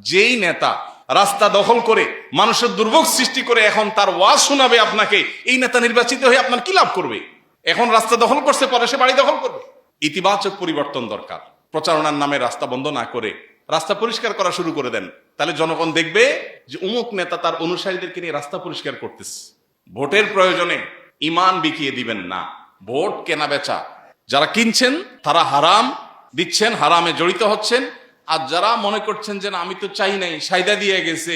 যেই নেতা রাস্তা দখল করে মানুষের দুর্ভোগ সৃষ্টি করে এখন তার ওয়াজ শোনাবে আপনাকে, এই নেতা নির্বাচিত হয়ে আপনার কি লাভ করবে? এখন রাস্তা দখল করছে, পরে সে বাড়ি দখল করবে। ইতিবাচক পরিবর্তন দরকার। প্রচারণার নামে রাস্তা বন্ধ না করে রাস্তা পরিষ্কার করা শুরু করে দেন, তাহলে জনগণ দেখবে যে অমুক নেতা তার অনুসারীদেরকে নিয়ে রাস্তা পরিষ্কার করতেছে। ভোটের প্রয়োজনে ইমান বিকিয়ে দিবেন না। ভোট কেনা বেচা, যারা কিনছেন তারা হারাম দিচ্ছেন, হারামে জড়িত হচ্ছেন। আর যারা মনে করছেন যে না আমি তো চাই নাই, সাইদা দিয়ে গেছে,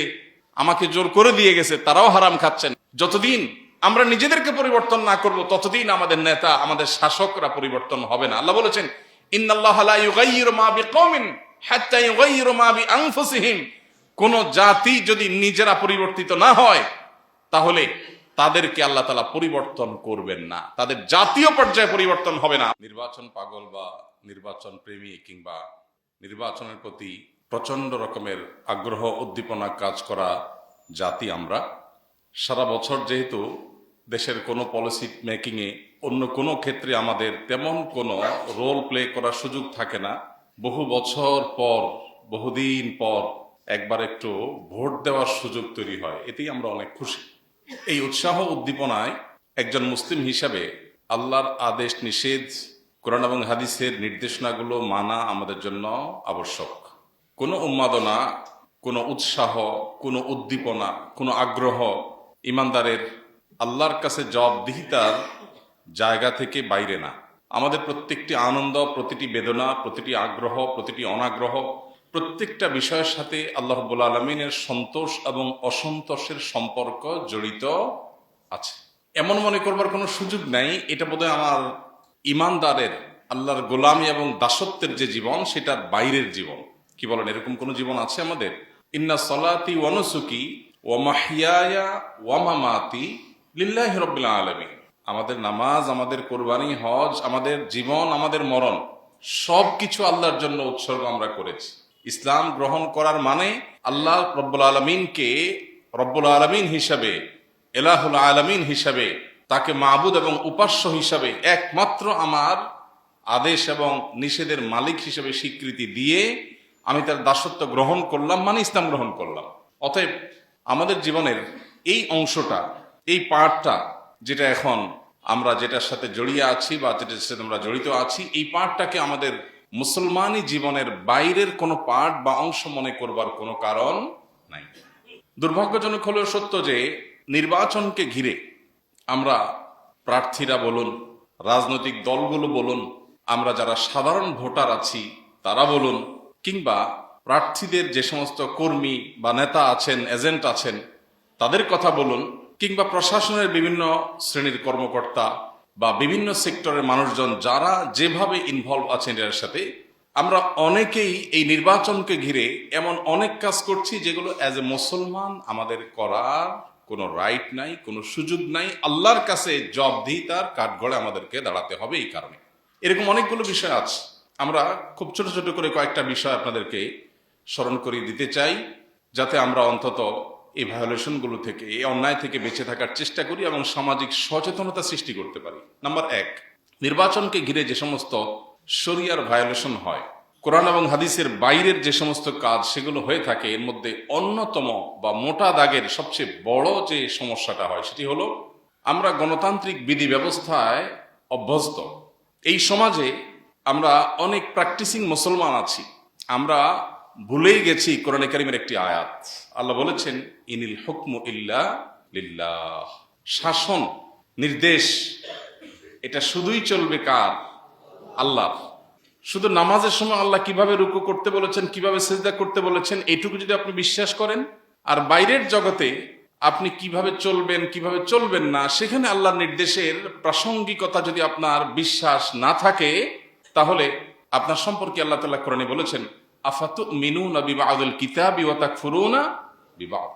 আমাকে জোর করে দিয়ে গেছে, তারাও হারাম খাচ্ছেন। যতদিন আমরা নিজেদেরকে পরিবর্তন না করব ততদিন আমাদের নেতা, আমাদের শাসকরা পরিবর্তন হবে না। আল্লাহ বলেছেন, ইন্নাল্লাহা লা ইউগাইয়িরু মা বিকওমিন হাত্তা ইউগাইয়িরু মা বিআনফুসিহিম। কোন জাতি যদি নিজেরা পরিবর্তিত না হয় তাহলে তাদেরকে আল্লাহ তাআলা পরিবর্তন করবেন না, তাদের জাতীয় পর্যায়ে পরিবর্তন হবে না। নির্বাচন পাগল বা নির্বাচন প্রেমী কিংবা নির্বাচনের প্রতি প্রচন্ড রকমের আগ্রহ উদ্দীপনা কাজ করা জাতি আমরা। সারা বছর যেহেতু দেশের কোনো পলিসি মেকিংয়ে অন্য কোনো ক্ষেত্রে আমাদের তেমন কোনো রোল প্লে করার সুযোগ থাকে না, বহু বছর পর, বহুদিন পর একবার একটু ভোট দেওয়ার সুযোগ তৈরি হয়, এতেই আমরা অনেক খুশি। এই উৎসাহ উদ্দীপনায় একজন মুসলিম হিসাবে আল্লাহর আদেশ নিষেধ, কোরআন এবং হাদিসের নির্দেশনাগুলো মানা আমাদের জন্য আবশ্যক। কোনো উন্মাদনা, কোনো উৎসাহ, কোনো উদ্দীপনা, কোনো আগ্রহ ইমানদারের আল্লাহর কাছে জবাবদিহিতার জায়গা থেকে বাইরে না। আমাদের প্রত্যেকটি আনন্দ, প্রতিটি বেদনা, প্রতিটি আগ্রহ, প্রতিটি অনাগ্রহ, প্রত্যেকটা বিষয়ের সাথে আল্লাহ রাব্বুল আলামিনের সন্তোষ এবং অসন্তোষের সম্পর্ক জড়িত আছে। এমন মনে করবার কোনো সুযোগ নাই এটা বোধহয় আমার ইমানদারের আল্লাহর গোলামি এবং দাসত্বের যে জীবন সেটার বাইরের জীবন। কি বলেন, এরকম কোন জীবন আছে আমাদের? ইন্না সলাতি ওয়া নুসুকি ওয়া মাহইয়ায়া ওয়া মামাতি লিল্লাহি রাব্বিল আলামিন। আমাদের নামাজ, আমাদের কোরবানি, হজ, আমাদের জীবন, আমাদের মরণ সবকিছু আল্লাহর জন্য উৎসর্গ আমরা করেছি। ইসলাম গ্রহণ করার মানে আল্লাহ রব্বুল আলামিনকে রব্বুল আলামিন হিসাবে, এলাহুল আলামিন হিসাবে, তাকে মাবুদ এবং উপাস্য হিসাবে, একমাত্র আমার আদেশ এবং নিষেধের মালিক হিসেবে স্বীকৃতি দিয়ে আমি তার দাসত্ব গ্রহণ করলাম, মানে ইসলাম গ্রহণ করলাম। অতএব আমাদের জীবনের এই অংশটা, এই পার্টটা যেটা এখন আমরা যেটার সাথে জড়িয়ে আছি বা যেটার সাথে আমরা জড়িত আছি, এই পার্টটাকে আমাদের মুসলমানি জীবনের বাইরের কোনো পার্ট বা অংশ মনে করবার কোনো কারণ নাই। দুর্ভাগ্যজনক হলেও সত্য যে নির্বাচনকে ঘিরে আমরা প্রার্থীরা বলুন, রাজনৈতিক দলগুলো বলুন, আমরা যারা সাধারণ ভোটার আছি তারা বলুন, কিংবা প্রার্থীদের যে সমস্ত কর্মী বা নেতা আছেন, এজেন্ট আছেন তাদের কথা বলুন, কিংবা প্রশাসনের বিভিন্ন শ্রেণীর কর্মকর্তা বা বিভিন্ন সেক্টরের মানুষজন যারা যেভাবে ইনভলভ আছেন এর সাথে, আমরা অনেকেই এই নির্বাচনকে ঘিরে এমন অনেক কাজ করছি যেগুলো অ্যাজ এ মুসলমান আমাদের করার কোনো রাইট নাই, কোনো সুযোগ নাই। আল্লাহর কাছে জবাবদিহিতার কাঠগড়ে আমাদেরকে দাঁড়াতে হবে। এই কারণে এরকম অনেকগুলো বিষয় আছে। আমরা খুব ছোট ছোট করে কয়েকটা বিষয় আপনাদেরকে স্মরণ করিয়ে দিতে চাই, যাতে আমরা অন্তত এই ভায়োলেশনগুলো থেকে, এই অন্যায় থেকে বেঁচে থাকার চেষ্টা করি এবং সামাজিক সচেতনতা সৃষ্টি করতে পারি। নাম্বার 1, নির্বাচনকে ঘিরে যে সমস্ত শরিয়ার ভায়োলেশন হয়, কোরআন এবং হাদিসের বাইরের যে সমস্ত কাজ সেগুলো হয়ে থাকে, এর মধ্যে অন্যতম বা মোটা দাগের সবচেয়ে বড় যে সমস্যাটা হয় সেটি হলো আমরা গণতান্ত্রিক বিধি ব্যবস্থায় অভ্যস্ত। এই সমাজে আমরা অনেক প্র্যাকটিসিং মুসলমান আছি, আমরা ভুলেই গেছি কোরআনে কারীমের একটি আয়াত। আল্লাহ বলেছেন, ইনিল হুকমু ইল্লা লিল্লাহ। শাসন, নির্দেশ এটা শুধুই চলবে কার? আল্লাহ। শুধু নামাজের সময় আল্লাহ কিভাবে রুকু করতে বলেছেন, কিভাবে সিজদা করতে বলেছেন, এইটুকু যদি আপনি বিশ্বাস করেন, আর বাইরের জগতে আপনি কিভাবে চলবেন, কিভাবে চলবেন না, সেখানে আল্লাহর নির্দেশের প্রাসঙ্গিকতা যদি আপনার বিশ্বাস না থাকে, তাহলে আপনার সম্পর্কে আল্লাহ তাআলা কোরআনে বলেছেন, আফাতুমিনুনা বিবাদিল কিতাবি ওয়া তাকফুরুনা বিবাদ।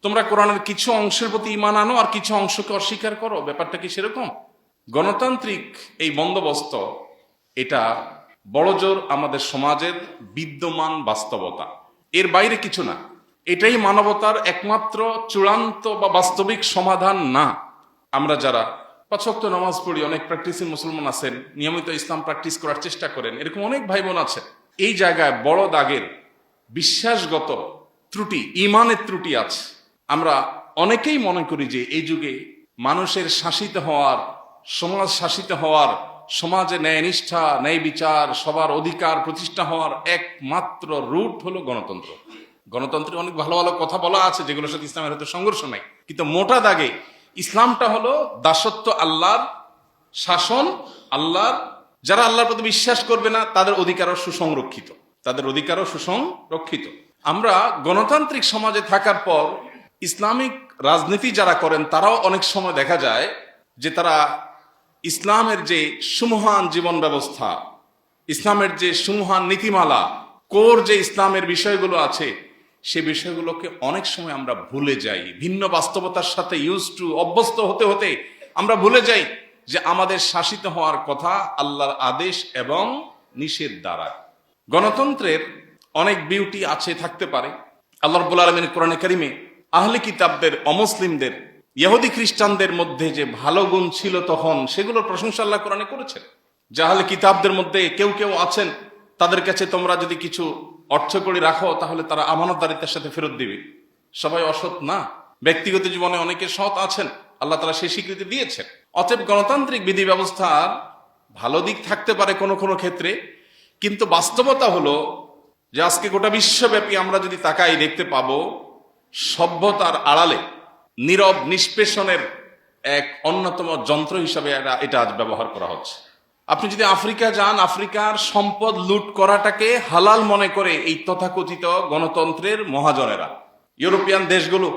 তোমরা কোরআনের কিছু অংশের প্রতি ঈমান আনো আর কিছু অংশকে অস্বীকার করো। ব্যাপারটা কি সেরকম? গণতান্ত্রিক এই বন্দোবস্ত এটা বড়জোর আমাদের সমাজের বিদ্যমান বাস্তবতা, এর বাইরে কিছু না। এটাই মানবতার একমাত্র চূড়ান্ত বা বাস্তবিক সমাধান না। আমরা যারা 5 ওয়াক্ত নামাজ পড়ি, অনেক প্র্যাকটিসিং মুসলমান আছেন, নিয়মিত ইসলাম প্র্যাকটিস করার চেষ্টা করেন, এরকম অনেক ভাই বোন আছে। এই জায়গায় বড় দাগের বিশ্বাসগত ত্রুটি, ইমানের ত্রুটি আছে। আমরা অনেকেই মনে করি যে এই যুগে মানুষের শাসিত হওয়ার, সমাজ শাসিত হওয়ার, সমাজে ন্যায় নিষ্ঠা, ন্যায় বিচার, সবার অধিকার প্রতিষ্ঠা হওয়ার একমাত্র রুট হলো গণতন্ত্র। গণতন্ত্রে অনেক ভালো ভালো কথা বলা আছে যেগুলোর সাথে ইসলামের হয়তো সংঘর্ষ নাই, কিন্তু মোটা দাগে ইসলামটা হলো দাসত্ব, আল্লাহর শাসন, আল্লাহর, যারা আল্লাহর প্রতি বিশ্বাস করবে না তাদের অধিকারও সুসংরক্ষিত, তাদের অধিকারও সুসংরক্ষিত। আমরা গণতান্ত্রিক সমাজে থাকার পর ইসলামিক রাজনীতি যারা করেন তারাও অনেক সময় দেখা যায় যে তারা ইসলামের যে সুমহান জীবন ব্যবস্থা, ইসলামের যে সুমহান নীতিমালা, কোর যে ইসলামের বিষয়গুলো আছে, সে বিষয়গুলোকে অনেক সময় আমরা ভুলে যাই। ভিন্ন বাস্তবতার সাথে অভ্যস্ত হতে হতে আমরা ভুলে যাই যে আমাদের শাসিত হওয়ার কথা আল্লাহর আদেশ এবং নিষেধ দ্বারা। গণতন্ত্রের অনেক বিউটি আছে, থাকতে পারে। আল্লাহ রাব্বুল আলামিন কোরআনে কারিমে আহলে কিতাবদের, অমুসলিমদের, ইহুদি খ্রিস্টানদের মধ্যে যে ভালো গুণ ছিল তখন, সেগুলোর প্রশংসা আল্লাহ কোরআনে করেছেন। যে আহলে কিতাবদের মধ্যে কেউ কেউ আছেন, তাদের কাছে তোমরা যদি কিছু অর্থ করে রাখো তাহলে তারা আমানতদারিতার সাথে ফেরত দিবে। সবাই অসৎ না, ব্যক্তিগত জীবনে অনেকে সৎ আছেন, আল্লাহ তাআলা সেই স্বীকৃতি দিয়েছেন। অতএব গণতান্ত্রিক বিধি ব্যবস্থার ভালো দিক থাকতে পারে কোনো কোনো ক্ষেত্রে, কিন্তু বাস্তবতা হলো যে আজকে গোটা বিশ্বব্যাপী আমরা যদি তাকাই দেখতে পাবো সভ্যতার আড়ালে নীরব নিষ্পেষণের এক অন্যতম যন্ত্র হিসাবে এটা আজ ব্যবহার করা হচ্ছে। আপনি যদি আফ্রিকা যান, আফ্রিকার সম্পদ লুট করাটাকে হালাল মনে করে এই তথাকথিত গণতন্ত্রের মহাজনেরা। ইউরোপিয়ান দেশগুলো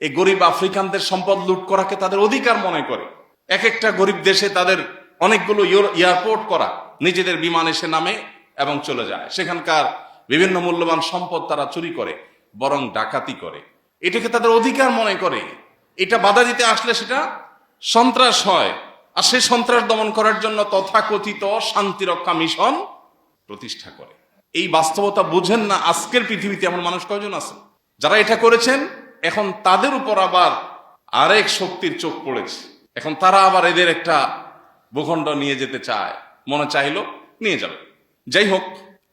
এই গরিব আফ্রিকানদের সম্পদ লুট করাকে তাদের অধিকার মনে করে। এক একটা গরিব দেশে তাদের অনেকগুলো এয়ারপোর্ট করা, নিজেদের বিমান এসে নামে এবং চলে যায়, সেখানকার বিভিন্ন মূল্যবান সম্পদ তারা চুরি করে, বরং ডাকাতি করে। এটাকে তাদের অধিকার মনে করে। এটা বাধা দিতে আসলে সেটা সন্ত্রাস হয়, আর সেই সন্ত্রাস দমন করার জন্য তথাকথিত শান্তিরক্ষা মিশন প্রতিষ্ঠা করে। এই বাস্তবতা বুঝেন না আজকের পৃথিবীতে এমন মানুষ কয়জন আছে যারা এটা করেছেন। এখন তাদের উপর আবার আরেক শক্তির চোখ পড়েছে, এখন তারা আবার এদের একটা ভূখণ্ড নিয়ে যেতে চায়, মনে চাইলো নিয়ে যাবে। যাই হোক,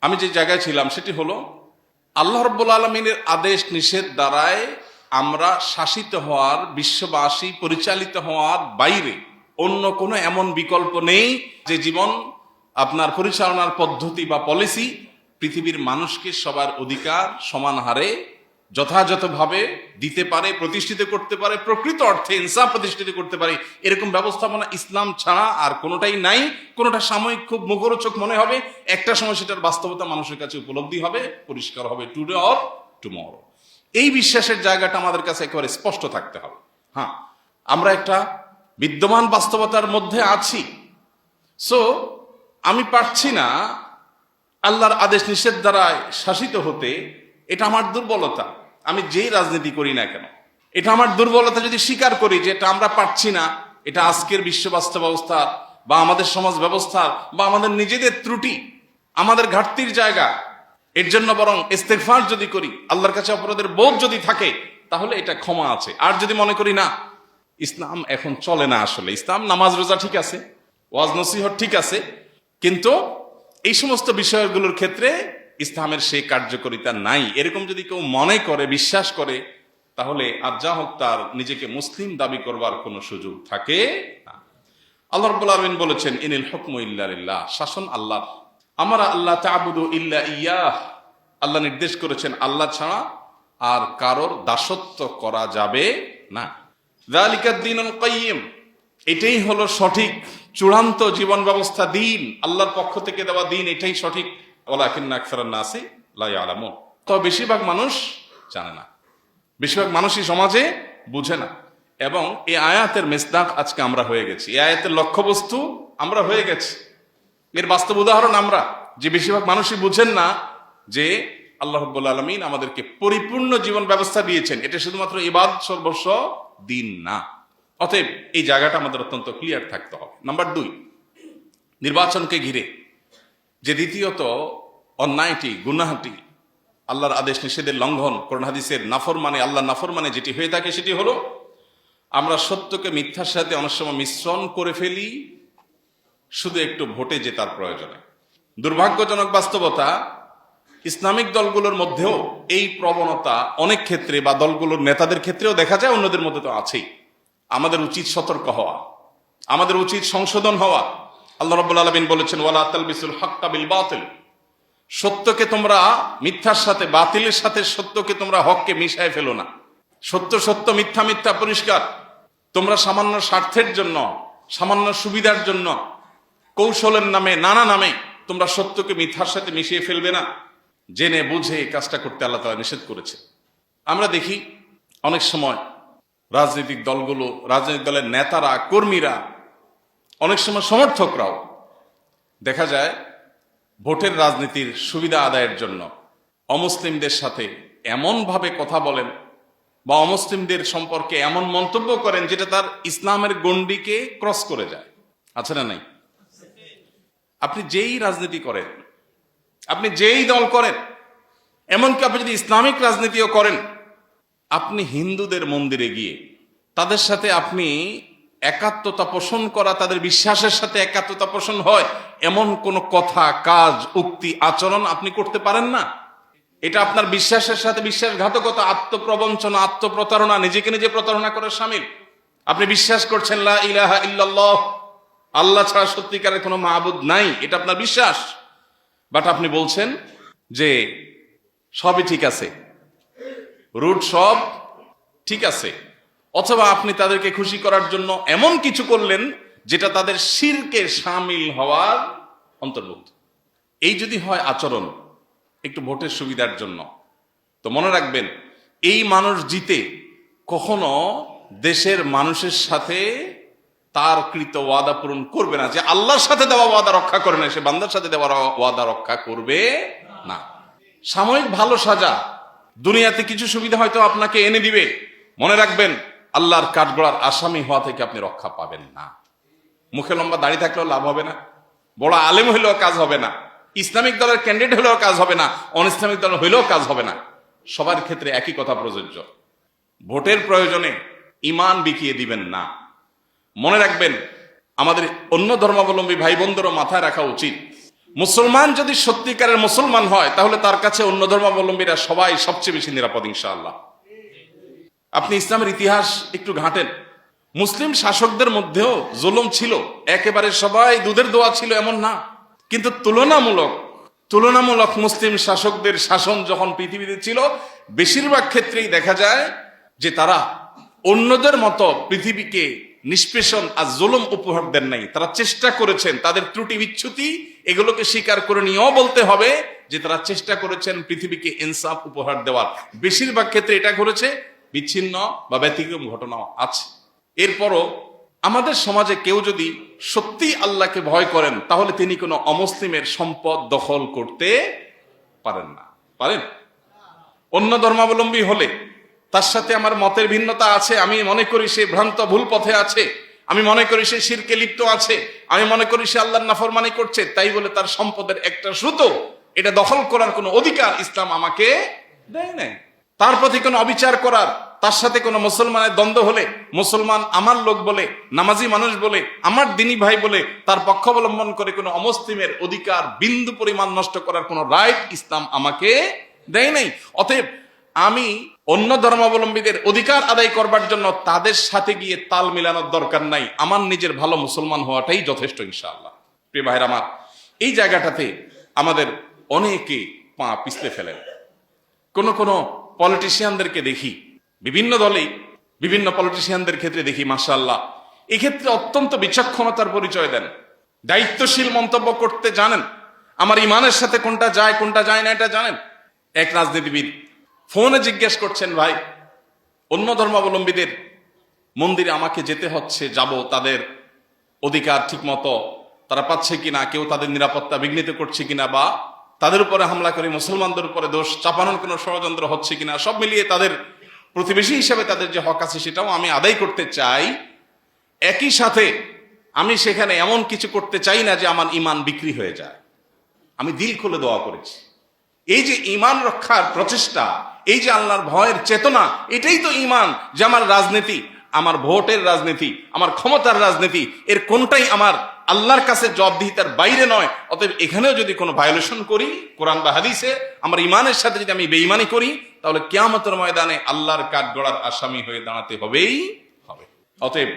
আমি যে জায়গায় ছিলাম সেটি হলো আল্লাহ রাব্বুল আলামিনের আদেশ নিষেধ দ্বারায় আমরা শাসিত হওয়ার, বিশ্ববাসী পরিচালিত হওয়ার বাইরে অন্য কোনো এমন বিকল্প নেই যে জীবন আপনার পরিচালনার পদ্ধতি বা পলিসি পৃথিবীর মানুষকে সবার অধিকার সমান হারে যথাযথভাবে দিতে পারে, প্রতিষ্ঠিত করতে পারে, প্রকৃত অর্থে ইনসাফ প্রতিষ্ঠিত করতে পারে। এরকম ব্যবস্থাপনা ইসলাম ছাড়া আর কোনোটাই নাই। কোনোটা সাময়িক খুব মুখরোচক মনে হবে, একটা সময় সেটার বাস্তবতা মানুষের কাছে উপলব্ধি হবে, পরিষ্কার হবে, টুডে অর টুমরো। এই বিশ্বাসের জায়গাটা আমাদের কাছে একেবারে স্পষ্ট থাকতে হবে। হ্যাঁ, আমরা একটা বিদ্যমান বাস্তবতার মধ্যে আছি। সো আমি পারছি না আল্লাহর আদেশ নিষেধ দ্বারা শাসিত হতে, এটা আমার দুর্বলতা। আমি যেই রাজনীতি করি না কেন, এটা আমার দুর্বলতা যদি স্বীকার করি যে এটা আমরা পারছি না, এটা আজকের বিশ্ব বাস্তব ব্যবস্থা বা আমাদের সমাজ ব্যবস্থার বা আমাদের নিজেদের ত্রুটি, আমাদের ঘাটতির জায়গা, এর জন্য বরং ইস্তেগফার যদি করি, আল্লাহর কাছে অপরাধের বোধ যদি থাকে, তাহলে এটা ক্ষমা আছে। আর যদি মনে করি না, ইসলাম এখন চলে না, আসলে ইসলাম নামাজ রোজা ঠিক আছে, ওয়াজ নসিহত ঠিক আছে, কিন্তু এই সমস্ত বিষয়গুলোর ক্ষেত্রে ইসলামের সেই কার্যকারিতা নাই, এরকম যদি কেউ মনে করে, বিশ্বাস করে, তাহলে আর যা হোক তার নিজেকে মুসলিম দাবি করবার কোনো সুযোগ থাকে না। আল্লাহ রাব্বুল আলামিন বলেছেন, ইনিল হুকমু ইল্লা লিল্লাহ, শাসন আল্লাহর। আমরা আল্লাহ তা'বুদু ইল্লা ইয়াহ, আল্লাহ নির্দেশ করেছেন আল্লাহ ছাড়া আর কারোর দাসত্ব করা যাবে না। যালিকা দ্বীনুল কাইয়্যিম, এটাই হলো সঠিক চূড়ান্ত জীবন ব্যবস্থা, দিন, আল্লাহর পক্ষ থেকে দেওয়া দিন, এটাই সঠিক। ওয়ালাকিন্না আকসারান নাসি লা ইয়ালামুন, তবে বেশিরভাগ মানুষ জানে না, বেশিরভাগ মানুষই সমাজে বুঝে না। এবং এই আয়াতের মিসদাক আজকে আমরা হয়ে গেছি, এই আয়াতের লক্ষ্যবস্তু আমরা হয়ে গেছি। এর বাস্তব উদাহরণ আমরা, যে বেশিরভাগ মানুষই বুঝেন না যে আল্লাহ রাব্বুল আলামিন আমাদেরকে পরিপূর্ণ জীবন ব্যবস্থা দিয়েছেন, এটা শুধুমাত্র ইবাদত সর্বস্ব দিন না। অতএব এই জায়গাটা আমাদের অত্যন্ত ক্লিয়ার থাকতে হবে। নাম্বার 2, নির্বাচনকে ঘিরে যে দ্বিতীয়ত অন্যায়টি, গুনাহটি, আল্লাহর আদেশ নিষেধের লঙ্ঘন, কোরআন হাদিসের নাফরমানে, আল্লাহর নাফরমানে যেটি হয়ে থাকে সেটি হলো আমরা সত্যকে মিথ্যার সাথে অনেক সময় মিশ্রণ করে ফেলি শুধু একটু ভোটে জেতার প্রয়োজনে। দুর্ভাগ্যজনক বাস্তবতা, ইসলামিক দলগুলোর মধ্যেও এই প্রবণতা অনেক ক্ষেত্রে বা দলগুলোর নেতাদের ক্ষেত্রেও দেখা যায়, অন্যদের মধ্যে তো আছেই। আমাদের উচিত সতর্ক হওয়া, আমাদের উচিত সংশোধন হওয়া। আল্লাহ রাব্বুল আলামিন বলেছেন, ওয়ালা তালবিসুল হাক্কা বিল বাতিল, সত্যকে তোমরা মিথ্যার সাথে, বাতিলের সাথে সত্যকে তোমরা হককে মিশায় ফেলো না। সত্য সত্য, মিথ্যা মিথ্যা, পরিষ্কার। তোমরা সামান্য স্বার্থের জন্য, সামান্য সুবিধার জন্য, কৌশলের নামে, নানা নামে তোমরা সত্যকে মিথ্যার সাথে মিশিয়ে ফেলবে না। জেনে বুঝে এই কাজটা করতে আল্লাহ তাআলা নিষেধ করেছে। আমরা দেখি অনেক সময় রাজনৈতিক দলগুলো, রাজনৈতিক দলের নেতারা, কর্মীরা, অনেক সময় সমর্থকরাও দেখা যায় ভোটের রাজনীতির সুবিধা আদায়ের জন্য অমুসলিমদের সাথে এমনভাবে কথা বলেন বা অমুসলিমদের সম্পর্কে এমন মন্তব্য করেন যেটা তার ইসলামের গণ্ডিকে ক্রস করে যায়। আছে না নাই? আপনি যেই রাজনীতি করেন, আপনি যেই দল করেন, এমনকি আপনি যদি ইসলামিক রাজনীতিও করেন, আপনি হিন্দুদের মন্দিরে গিয়ে তাদের সাথে আপনি একাত্মতা পোষণ করা, তাদের বিশ্বাসের সাথে একাত্মতা পোষণ হয় এমন কোন কথা, কাজ, উক্তি, আচরণ আপনি করতে পারেন না। এটা আপনার বিশ্বাসের সাথে বিশ্বাসঘাতকতা, আত্মপ্রবঞ্চনা, আত্মপ্রতারণা, নিজেকে নিজে প্রতারণা করার শামিল। আপনি বিশ্বাস করছেন লা ইলাহা ইল্লাল্লাহ, আল্লাহ ছাড়া সত্যিকারের কোনো মাবুদ নাই, এটা আপনার বিশ্বাস। বাট আপনি বলছেন যে সবই ঠিক আছে, রুট সব ঠিক আছে, অথবা আপনি তাদেরকে খুশি করার জন্য এমন কিছু করলেন যেটা তাদের শিরকে শামিল হওয়ার অন্তর্ভুক্ত। এই যদি হয় আচরণ একটু ভোটের সুবিধার জন্য, তো মনে রাখবেন এই মানুষ জিতে কখনো দেশের মানুষের সাথে তার কৃত ওয়াদা পূরণ করবে না। যে আল্লাহর সাথে দেওয়া ওয়াদা রক্ষা করে না, সে বান্দার সাথে দেওয়া ওয়াদা রক্ষা করবে না। সাময়িক ভালো সাজা, দুনিয়াতে কিছু সুবিধা হয়তো আপনাকে এনে দিবে, মনে রাখবেন আল্লাহর কাঠগড়ার আসামি হওয়া থেকে আপনি রক্ষা পাবেন না। মুখে লম্বা দাড়ি থাকলেও লাভ হবে না, বড় আলেম হইলেও কাজ হবে না, ইসলামিক দলের ক্যান্ডিডেট হলেও কাজ হবে না, অন ইসলামিক দল হইলেও কাজ হবে না। সবার ক্ষেত্রে একই কথা প্রযোজ্য। ভোটের প্রয়োজনে ঈমান বিকিয়ে দিবেন না। মনে রাখবেন আমাদের অন্য ধর্মাবলম্বী ভাই বোনদেরও মাথায় রাখা উচিত, মুসলমান যদি সত্যিকারের মুসলমান হয় তাহলে তার কাছে অন্য ধর্মাবলম্বীরা সবাই সবচেয়ে বেশি নিরাপদ ইনশাআল্লাহ। আপনি ইসলামের ইতিহাস একটু ঘাঁটেন, মুসলিম শাসকদের মধ্যেও জুলুম ছিল, একেবারে সবাই দুধের দোয়া ছিল এমন না, কিন্তু তুলনামূলক মুসলিম শাসকদের শাসন যখন পৃথিবীতে ছিল, বেশিরভাগ ক্ষেত্রেই দেখা যায় যে তারা অন্যদের মতো পৃথিবীকে নিষ্পেষণ আর জুলুম উপহার দেন নাই। তারা চেষ্টা করেছেন, তাদের ত্রুটি বিচ্যুতি এগুলোকে স্বীকার করে নিয়েও বলতে হবে যে তারা চেষ্টা করেছেন পৃথিবীকে ইনসাফ উপহার দেওয়ার। বেশিরভাগ ক্ষেত্রে এটা ঘটেছে, বিচ্ছিন্ন বা ব্যতিক্রম ঘটনাও আছে। এরপরও আমাদের সমাজে কেউ যদি সত্যি আল্লাহকে ভয় করেন তাহলে তিনি কোনো অমুসলিমের সম্পদ দখল করতে পারেন না। পারেন? অন্য ধর্মাবলম্বী হলে তার সাথে আমার মতের ভিন্নতা আছে, আমি মনে করি সে ভ্রান্ত ভুল পথে আছে, আমি মনে করি সে শিরকে লিপ্ত আছে, আমি মনে করি সে আল্লাহর নাফরমানি করছে, তাই বলে তার সম্পদের একটা সুতো এটা দখল করার কোনো অধিকার ইসলাম আমাকে দেয় নাই। তার প্রতি কোনো অবিচার করার, তার সাথে কোনো মুসলমানের দ্বন্দ্ব হলে মুসলমান আমার লোক বলে, নামাজি মানুষ বলে, আমার দিনী ভাই বলে তার পক্ষ অবলম্বন করে কোনো অমুসলিমের অধিকার বিন্দু পরিমাণ নষ্ট করার কোনো রাইট ইসলাম আমাকে দেয় নাই। অতএব আমি অন্য ধর্মাবলম্বীদের অধিকার আদায় করবার জন্য তাদের সাথে গিয়ে তাল মিলানোর দরকার নাই, আমার নিজের ভালো মুসলমান হওয়াটাই যথেষ্ট ইনশাআল্লাহ। প্রিয় ভাইরা আমার, এই জায়গাটাতে আমাদের অনেকে পা পিছলে ফেলেন। কোন পলিটিশিয়ানদেরকে দেখি, বিভিন্ন দলেই বিভিন্ন পলিটিশিয়ানদের ক্ষেত্রে দেখি মাশাআল্লাহ এক্ষেত্রে অত্যন্ত বিচক্ষণতার পরিচয় দেন, দায়িত্বশীল মন্তব্য করতে জানেন, আমার ইমানের সাথে কোনটা যায় কোনটা যায় না এটা জানেন। এক রাজনীতিবিদ ফোনে জিজ্ঞেস করছেন, ভাই অন্য ধর্মাবলম্বীদের মন্দিরে আমাকে যেতে হচ্ছে, যাব, তাদের অধিকার ঠিক মতো তারা পাচ্ছে কিনা, কেউ তাদের নিরাপত্তা বিঘ্নিত করছে কিনা, বা তাদের উপরে হামলা করে মুসলমানদের উপরে দোষ চাপানোর কোনো ষড়যন্ত্র হচ্ছে কিনা, সব মিলিয়ে তাদের প্রতিবেশী হিসেবে তাদের যে হক আছে সেটাও আমি আদায় করতে চাই। একই সাথে আমি সেখানে এমন কিছু করতে চাই না যে আমার ঈমান বিক্রি হয়ে যায়। আমি দিল খুলে দোয়া করেছি। এই যে ঈমান রক্ষার প্রচেষ্টা, এই যে আল্লাহর ভয়ের চেতনা, এটাই তো ঈমান। যে আমার রাজনীতি, আমার ভোটের রাজনীতি, আমার ক্ষমতার রাজনীতি, এর কোনটাই আমার আল্লাহর কাছে জবাবদিহিতার বাইরে নয়। অতএব এখানেও যদি কোনো ভায়োলেশন করি কোরআন বা হাদিসে, আমার ইমানের সাথে যদি আমি বেঈমানি করি, তাহলে কিয়ামতের ময়দানে আল্লাহর কাঠগড়ার আসামি হয়ে দাঁড়াতে হবেই হবে। অতএব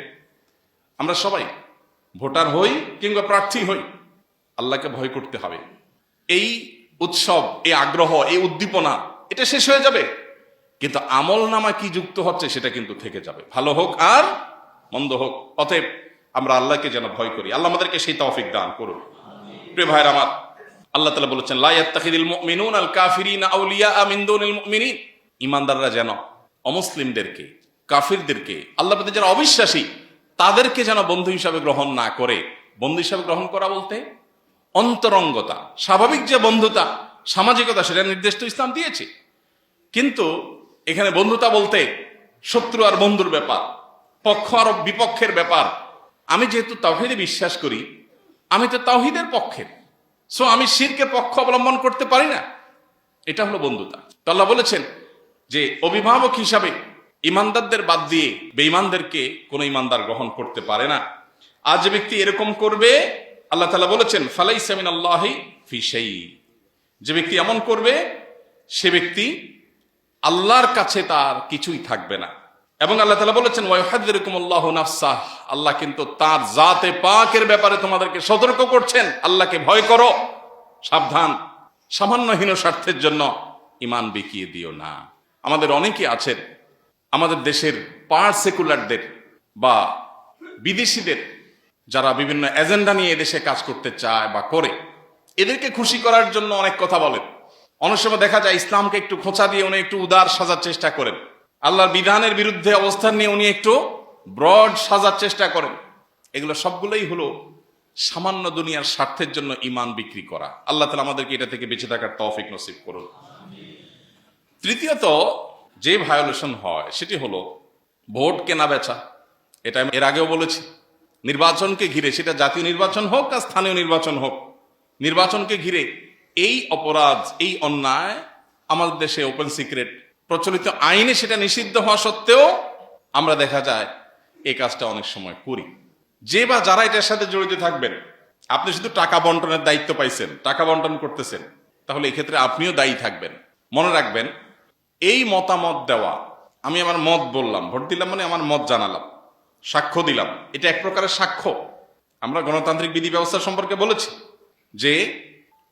আমরা সবাই ভোটার হই কিংবা প্রার্থী হই, আল্লাহকে ভয় করতে হবে। এই উৎসব, এই আগ্রহ, এই উদ্দীপনা, এটা শেষ হয়ে যাবে, কিন্তু আমল নামা কি যুক্ত হচ্ছে সেটা কিন্তু থেকে যাবে, ভালো হোক আর মন্দ হোক। অতএব আমরা আল্লাহকে যেন ভয় করি, আল্লাহ আমাদেরকে সেই তৌফিক দান করুন। প্রিয় ভাইরা আমার, আল্লাহ তাআলা বলেছেন লা ইয়াত্তাখিযুল মুমিনুনা আল কাফিরিনা আউলিয়া মিন দুনিল মুমিনিন। ঈমানদাররা যেন অমুসলিমদেরকে, কাফিরদেরকে, আল্লাহর প্রতি যারা অবিশ্বাসী, তাদেরকে যেন বন্ধু হিসাবে গ্রহণ না করে। বন্ধু হিসাবে গ্রহণ করা বলতে অন্তরঙ্গতা, স্বাভাবিক যে বন্ধুতা, সামাজিকতা, সেটা নির্দেশ তো ইসলাম দিয়েছে। কিন্তু এখানে বন্ধুতা বলতে শত্রু আর বন্ধুর ব্যাপার, পক্ষ আর বিপক্ষের ব্যাপার। আমি যেহেতু তাওহীদে বিশ্বাস করি, আমি তো তাওহীদের পক্ষের, সো আমি শিরকের পক্ষ অবলম্বন করতে পারি না। এটা হলো বন্ধুতা। তো আল্লাহ বলেছেন যে অভিভাবক হিসাবে ইমানদারদের বাদ দিয়ে বেঈমানদেরকে কোনো ইমানদার গ্রহণ করতে পারে না। আর যে ব্যক্তি এরকম করবে, আল্লাহ তাআলা বলেছেন ফালাইসা মিনাল্লাহি ফি শাই। যে ব্যক্তি এমন করবে, সে ব্যক্তি আল্লাহর কাছে তার কিছুই থাকবে না। এবং আল্লাহ তাআলা বলেছেন ওয়াইহাযযিরুকুমুল্লাহু নাফসাহ। আল্লাহ কিন্তু তার জাতে পাকের ব্যাপারে তোমাদেরকে সতর্ক করছেন, আল্লাহকে ভয় করো, সাবধান, সামান্য হীন স্বার্থের জন্য ঈমান বিকিয়ে দিও না। আমাদের অনেকে আছেন, আমাদের দেশের পার সেকুলারদের বা বিদেশিদের যারা বিভিন্ন এজেন্ডা নিয়ে এদেশে কাজ করতে চায় বা করে, এদেরকে খুশি করার জন্য অনেক কথা বলেন। অনেক সময় দেখা যায় ইসলামকে একটু খোঁচা দিয়ে উনি একটু উদার সাজার চেষ্টা করেন, আল্লাহর বিধানের বিরুদ্ধে অবস্থান নিয়ে উনি একটু ব্রড সাজার চেষ্টা করেন। এগুলো সবগুলোই হলো সামান্য দুনিয়ার স্বার্থের জন্য ঈমান বিক্রি করা। আল্লাহ তাআলা আমাদেরকে এটা থেকে বেঁচে থাকার তৌফিক নসিব করুন। তৃতীয়ত যে ভায়োলেশন হয় সেটি হলো ভোট কেনা বেচা। এটা আমি এর আগেও বলেছি, নির্বাচনকে ঘিরে, সেটা জাতীয় নির্বাচন হোক আর স্থানীয় নির্বাচন হোক, নির্বাচনকে ঘিরে এই অপরাধ, এই অন্যায় আমাদের দেশে ওপেন সিক্রেট। প্রচলিত আইনে সেটা নিষিদ্ধ হওয়া সত্ত্বেও আমরা দেখা যায় এই কাজটা অনেক সময় করি। যে বা যারা এটার সাথে জড়িত থাকবেন, আপনি শুধু টাকা বন্টনের দায়িত্ব পাইছেন, টাকা বন্টন করতেছেন, তাহলে এই ক্ষেত্রে আপনিও দায়ী থাকবেন। মনে রাখবেন, এই মতামত দেওয়া, আমি আমার মত বললাম, ভোট দিলাম মানে আমার মত জানালাম, সাক্ষ্য দিলাম, এটা এক প্রকারের সাক্ষ্য। আমরা গণতান্ত্রিক বিধি ব্যবস্থা সম্পর্কে বলেছি যে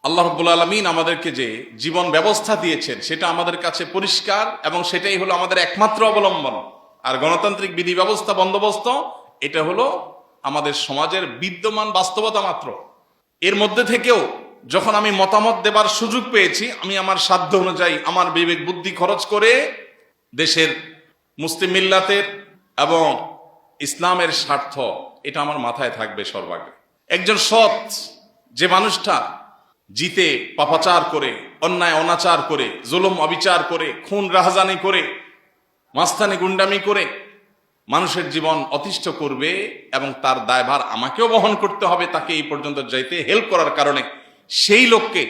আল্লাহ রাব্বুল আলামিন আমাদেরকে যে জীবন ব্যবস্থা দিয়েছেন সেটা আমাদের কাছে পরিষ্কার, এবং সেটাই হলো আমাদের একমাত্র অবলম্বন। আর গণতান্ত্রিক বিধি ব্যবস্থা, বন্দোবস্ত, এটা হলো আমাদের সমাজের বিদ্যমান বাস্তবতা মাত্র। এর মধ্যে থেকেও যখন আমি মতামত দেবার সুযোগ পেয়েছি, আমি আমার সাধ্য অনুযায়ী আমার বিবেক বুদ্ধি খরচ করে দেশের মুসলিম মিল্লাতের এবং ইসলামের স্বার্থ, এটা আমার মাথায় থাকবে সর্বাগ্রে। একজন সৎ যে মানুষটা জিতে পাপাচার করে, অন্যায় অনাচার করে, জুলুম অবিচার করে, খুন রাহাজানি করে, মাস্তানি গুন্ডামি করে মানুষের জীবন অতিষ্ঠ করবে, এবং তার দায়ভার আমাকেও বহন করতে হবে তাকে এই পর্যন্ত যাইতে হেল্প করার কারণে, সেই লোককে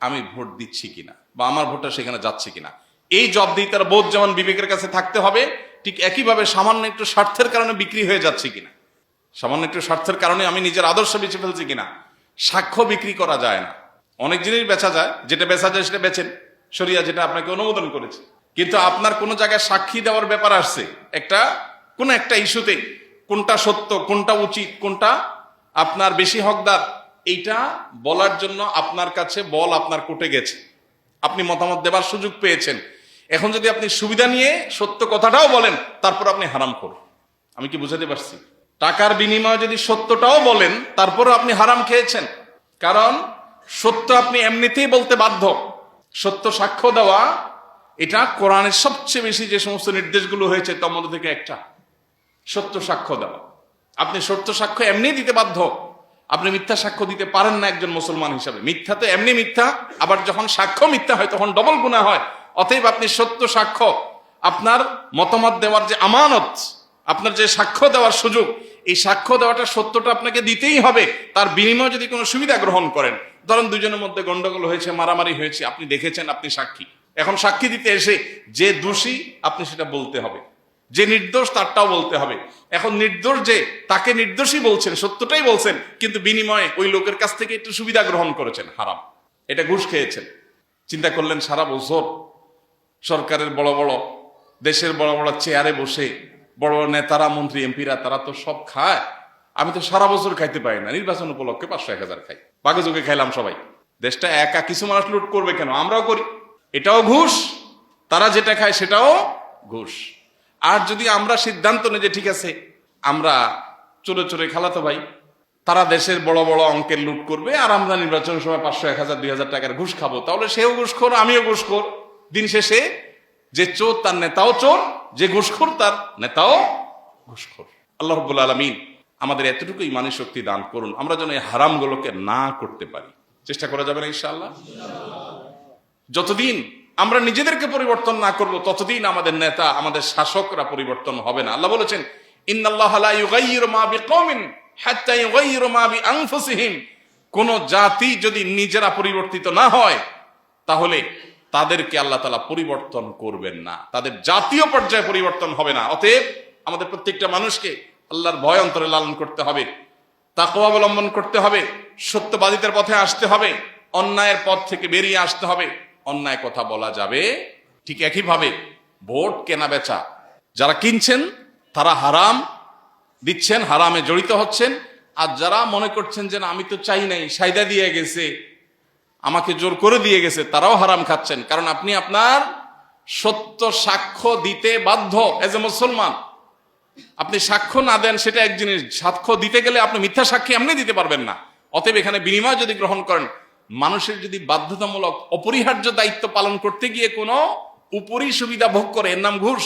আমি ভোট দিচ্ছি কিনা বা আমার ভোটটা সেখানে যাচ্ছে কিনা, এই জবাবদিহিতার বোধ যেমন বিবেকের কাছে থাকতে হবে, ঠিক একইভাবে সামান্য একটু স্বার্থের কারণে বিক্রি হয়ে যাচ্ছে কিনা, সামান্য একটু স্বার্থের কারণে আমি নিজের আদর্শ বেঁচে ফেলছি কিনা। সাক্ষ্য বিক্রি করা যায় না। অনেক জিনিস বেচা যায়, যেটা বেচা যায় সেটা বেচেন, শরিয়া যেটা আপনাকে অনুমোদন করেছে। কিন্তু আপনার কোনো জায়গায় সাক্ষী দেওয়ার ব্যাপার আসছে, কোন একটা ইস্যুতে কোনটা সত্য, কোনটা উচিত, কোনটা আপনার বেশি হকদার, এইটা বলার জন্য আপনার কাছে বল আপনার কোর্টে গেছে, আপনি মতামত দেবার সুযোগ পেয়েছেন। এখন যদি আপনি সুবিধা নিয়ে সত্য কথাটাও বলেন, তারপর আপনি হারাম করুন। আমি কি বুঝাতে পারছি? টাকার বিনিময়ে যদি সত্যটাও বলেন, তারপরও আপনি হারাম খেয়েছেন। কারণ সত্য আপনি এমনিতেই বলতে বাধ্য। সত্য সাক্ষ্য দেওয়া, এটা কোরআনের সবচেয়ে বেশি যে সমস্ত নির্দেশগুলো হয়েছে তার মধ্যে থেকে একটা, সত্য সাক্ষ্য দেওয়া। আপনি সত্য সাক্ষ্য এমনি দিতে বাধ্য। আপনি মিথ্যা সাক্ষ্য দিতে পারেন না একজন মুসলমান হিসাবে। মিথ্যা তো এমনি মিথ্যা, আবার যখন সাক্ষ্য মিথ্যা হয় তখন ডবল গুনাহ হয়। অতএব আপনি সত্য সাক্ষ্য, আপনার মতামত দেওয়ার যে আমানত, আপনার যে সাক্ষ্য দেওয়ার সুযোগ, এই সাক্ষ্য দেওয়াটা সত্যটা আপনাকে দিতেই হবে। তার বিনিময়ে যদি কোনো সুবিধা গ্রহণ করেন, ধরেন দুজনের মধ্যে গন্ডগোল হয়েছে, মারামারি হয়েছে, আপনি দেখেছেন, আপনি সাক্ষী। এখন সাক্ষী দিতে এসে যে দোষী আপনি সেটা বলতে হবে, যে নির্দোষ তারটাও বলতে হবে। এখন নির্দোষ যে, তাকে নির্দোষই বলছেন, সত্যটাই বলছেন, কিন্তু বিনিময়ে ওই লোকের কাছ থেকে একটু সুবিধা গ্রহণ করেছেন, হারাম, এটা ঘুষ খেয়েছেন। চিন্তা করলেন সারা বছর সরকারের বড় বড়, দেশের বড় বড় চেয়ারে বসে বড় বড় নেতারা, মন্ত্রী, এমপিরা, তারা তো সব খায়, আমি তো সারা বছর খাইতে পারি না, নির্বাচন উপলক্ষে 500-1000 খাই, বাঘে খাইলাম সবাই। দেশটা একা কিছু মানুষ লুট করবে কেন? আমরাও করি, এটাও ঘুষ। তারা যেটা খায় সেটাও ঘুষ। আর যদি আমরা সিদ্ধান্ত নিই যে ঠিক আছে আমরা চোরে চোরে খালাতো ভাই, তারা দেশের বড় বড় অঙ্কের লুট করবে আর আমরা নির্বাচনের সময় 500-1000-2000 টাকার ঘুষ খাবো, তাহলে সেও ঘুষখোর, আমিও ঘুষখোর। দিন শেষে যে চোর তার নেতাও চোর, যে ঘুষখোর তার নেতাও ঘুষখোর। আল্লাহ রাব্বুল আলামিন আমাদের এতটুকু ঈমানী শক্তি দান করুন, আমরা যেন এই হারামগুলোকে না করতে পারি। চেষ্টা করা যাবে না ইনশাআল্লাহ? যতদিন আমরা নিজেদেরকে পরিবর্তন না করব, ততদিন আমাদের নেতা, আমাদের শাসকরা পরিবর্তন হবে না। আল্লাহ বলেছেন, ইন্নাল্লাহা লা ইউগাইয়িরু মা বিকওমিন হাত্তা ইউগাইয়িরু মা বিআনফুসিহিম। কোন জাতি যদি নিজেরা পরিবর্তিত না হয়, তাহলে তাদেরকে আল্লাহ তাআলা পরিবর্তন করবেন না, তাদের জাতীয় পর্যায়ে পরিবর্তন হবে না। অতএব আমাদের প্রত্যেকটা মানুষকে আল্লাহর ভয় অন্তরে লালন করতে হবে, তাকওয়া অবলম্বন করতে হবে, সত্যবাদিতার পথে আসতে হবে, অন্যায়ের পথ থেকে বেরিয়ে আসতে হবে। অন্যায় কথা বলা যাবে। ঠিক একইভাবে ভোট কেনা বেচা, যারা কিনছেন তারা হারাম দিচ্ছেন, হারামে জড়িত হচ্ছেন। আর যারা মনে করছেন যে না আমি তো চাই নাই, সাইদা দিয়ে গেছে, আমাকে জোর করে দিয়ে গেছে, তারাও হারাম খাচ্ছেন। কারণ আপনি আপনার সত্য সাক্ষ্য দিতে বাধ্য এজ এ মুসলমান। আপনি সাক্ষ্য না দেন সেটা এক জিনিস, সাক্ষ্য দিতে গেলে আপনি মিথ্যা সাক্ষী এমনি দিতে পারবেন না। অতএব এখানে বিনিময় যদি গ্রহণ করেন, মানুষের যদি বাধ্যতামূলক অপরিহার্য দায়িত্ব পালন করতে গিয়ে কোনো উপরি সুবিধা ভোগ করে, এর নাম ঘুষ।